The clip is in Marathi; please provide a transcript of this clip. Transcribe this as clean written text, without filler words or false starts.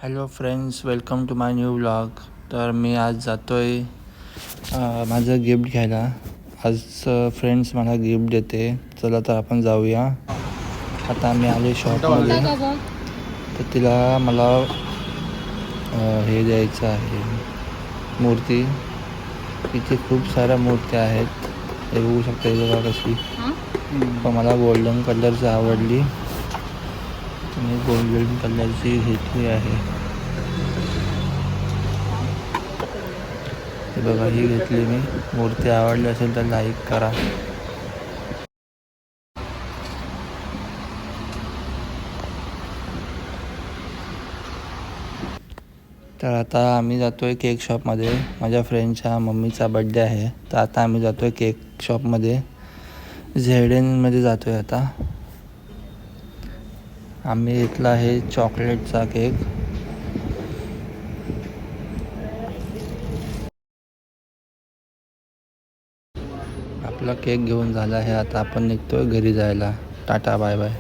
Hello friends, welcome to my new vlog. तर मी आज जातो आहे माझं गिफ्ट घ्यायला. आज फ्रेंड्स मला गिफ्ट देते. चला तर आपण जाऊया. आता मी आले शॉपमध्ये. तर तिला मला हे द्यायचं आहे, मूर्ती. इथे खूप साऱ्या मूर्त्या आहेत. हे बघू शकता, हे बघा कशी. पण मला गोल्डन कलरची आवडली. मी गोल्डन कलरची घेतली आहे. हे बघा, ही घेतली मी. मूर्ती आवडली असेल तर लाईक करा. तर आता आम्ही जातो आहे केक शॉपमध्ये. माझ्या फ्रेंडच्या मम्मीचा बड्डे आहे, तर आता आम्ही जातो आहे केक शॉपमध्ये. झेडेनमध्ये जातो आहे आता. आम्ही घेतला आहे चॉकलेटचा केक. आपला केक घेऊन झाला आहे. आता आपण निघतो आहे घरी जायला. Tata, bye bye.